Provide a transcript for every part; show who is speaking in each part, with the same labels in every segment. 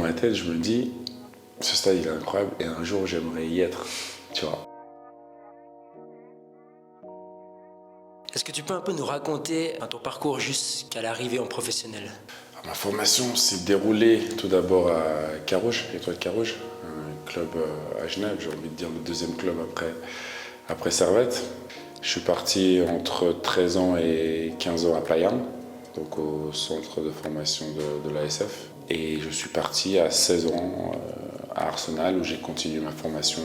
Speaker 1: ma tête, je me dis, ce stade il est incroyable et un jour j'aimerais y être, tu vois.
Speaker 2: Est-ce que tu peux un peu nous raconter ton parcours jusqu'à l'arrivée en professionnel?
Speaker 1: Ma formation s'est déroulée tout d'abord à Carouge, Étoile Carouge, un club à Genève, j'ai envie de dire le deuxième club après Servette. Je suis parti entre 13 ans et 15 ans à Playerne, donc au centre de formation de l'ASF. Et je suis parti à 16 ans à Arsenal où j'ai continué ma formation.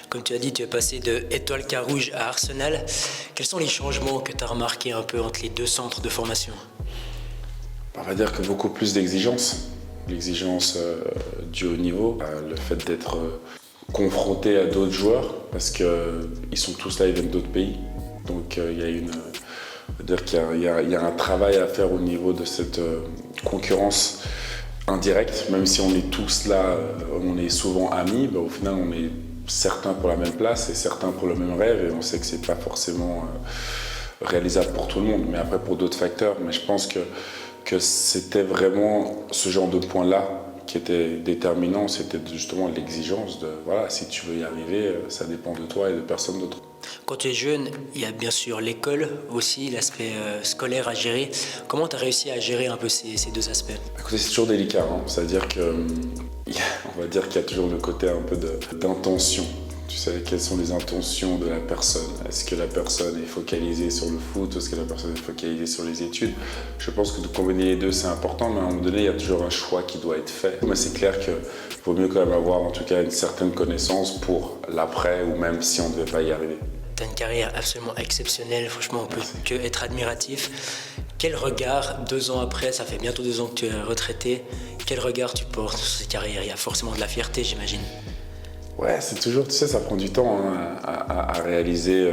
Speaker 2: Comme tu as dit, tu es passé de Étoile Carouge à Arsenal. Quels sont les changements que tu as remarqués un peu entre les deux centres de formation?
Speaker 1: On va dire que beaucoup plus d'exigences. L'exigence du haut niveau, le fait d'être confronté à d'autres joueurs, parce qu'ils sont tous là, ils viennent d'autres pays. Donc il y a on va dire qu'il y a un travail à faire au niveau de cette concurrence indirecte, même si on est tous là, on est souvent amis, au final on est certains pour la même place et certains pour le même rêve, et on sait que c'est pas forcément réalisable pour tout le monde, mais après pour d'autres facteurs. Mais je pense que c'était vraiment ce genre de point-là qui était déterminant, c'était justement l'exigence de, voilà, si tu veux y arriver, ça dépend de toi et de personne d'autre.
Speaker 2: Quand tu es jeune, il y a bien sûr l'école aussi, l'aspect scolaire à gérer. Comment tu as réussi à gérer un peu ces deux aspects?
Speaker 1: Écoutez, c'est toujours délicat, hein. C'est-à-dire que, on va dire qu'il y a toujours le côté un peu d'intention. Tu sais, quelles sont les intentions de la personne? Est-ce que la personne est focalisée sur le foot? Est-ce que la personne est focalisée sur les études? Je pense que de combiner les deux, c'est important, mais à un moment donné, il y a toujours un choix qui doit être fait. Mais c'est clair qu'il vaut mieux quand même avoir en tout cas une certaine connaissance pour l'après, ou même si on ne devait pas y arriver.
Speaker 2: Tu as une carrière absolument exceptionnelle, franchement, on peut que être admiratif. Quel regard, 2 ans après, ça fait bientôt 2 ans que tu es retraité, quel regard tu portes sur cette carrière? Il y a forcément de la fierté, j'imagine.
Speaker 1: Ouais, c'est toujours, tu sais, ça prend du temps hein, à réaliser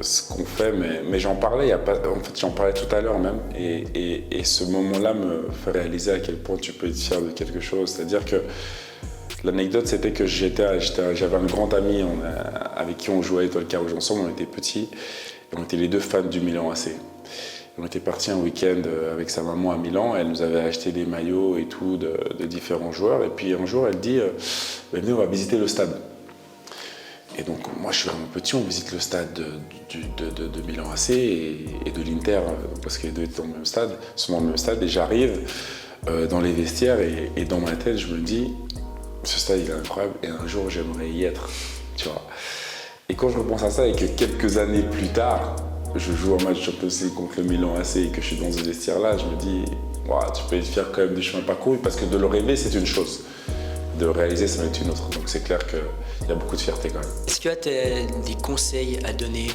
Speaker 1: ce qu'on fait, mais j'en parlais, en fait, j'en parlais tout à l'heure même, et ce moment-là me fait réaliser à quel point tu peux être fier de quelque chose. C'est-à-dire que l'anecdote, c'était que j'avais un grand ami avec qui on jouait à Étoile Carouge ensemble, on était petits, et on était les deux fans du Milan AC. On était partis un week-end avec sa maman à Milan, elle nous avait acheté des maillots et tout de différents joueurs, et puis un jour elle dit venez, on va visiter le stade. Et donc moi je suis vraiment petit, on visite le stade de Milan AC et de l'Inter, parce que les deux étaient dans le même stade, sont dans le même stade, et j'arrive dans les vestiaires et dans ma tête je me dis ce stade il est incroyable et un jour j'aimerais y être, tu vois. Et quand je repense à ça et que quelques années plus tard, je joue un match Champions League contre le Milan AC et que je suis dans ce vestiaire-là, je me dis, wow, tu peux être fier quand même du chemin parcouru, parce que de le rêver, c'est une chose. De le réaliser, ça va être une autre. Donc c'est clair qu'il y a beaucoup de fierté quand même.
Speaker 2: Est-ce que tu as des conseils à donner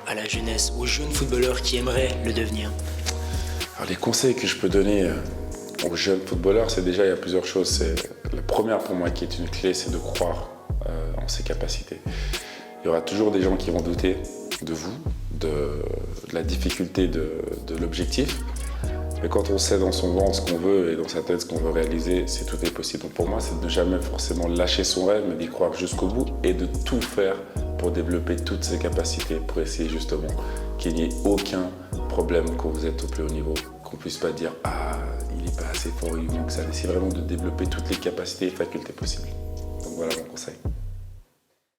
Speaker 2: à la jeunesse, aux jeunes footballeurs qui aimeraient le devenir?
Speaker 1: Alors les conseils que je peux donner aux jeunes footballeurs, c'est déjà, il y a plusieurs choses. La première pour moi qui est une clé, c'est de croire en ses capacités. Il y aura toujours des gens qui vont douter de vous, de la difficulté de l'objectif. Mais quand on sait dans son ventre ce qu'on veut et dans sa tête ce qu'on veut réaliser, tout est possible. Donc pour moi, c'est de ne jamais forcément lâcher son rêve, mais d'y croire jusqu'au bout et de tout faire pour développer toutes ses capacités, pour essayer justement qu'il n'y ait aucun problème quand vous êtes au plus haut niveau, qu'on ne puisse pas dire « Ah, il n'est pas assez fort, il manque ça ». C'est vraiment de développer toutes les capacités et facultés possibles. Donc voilà mon conseil.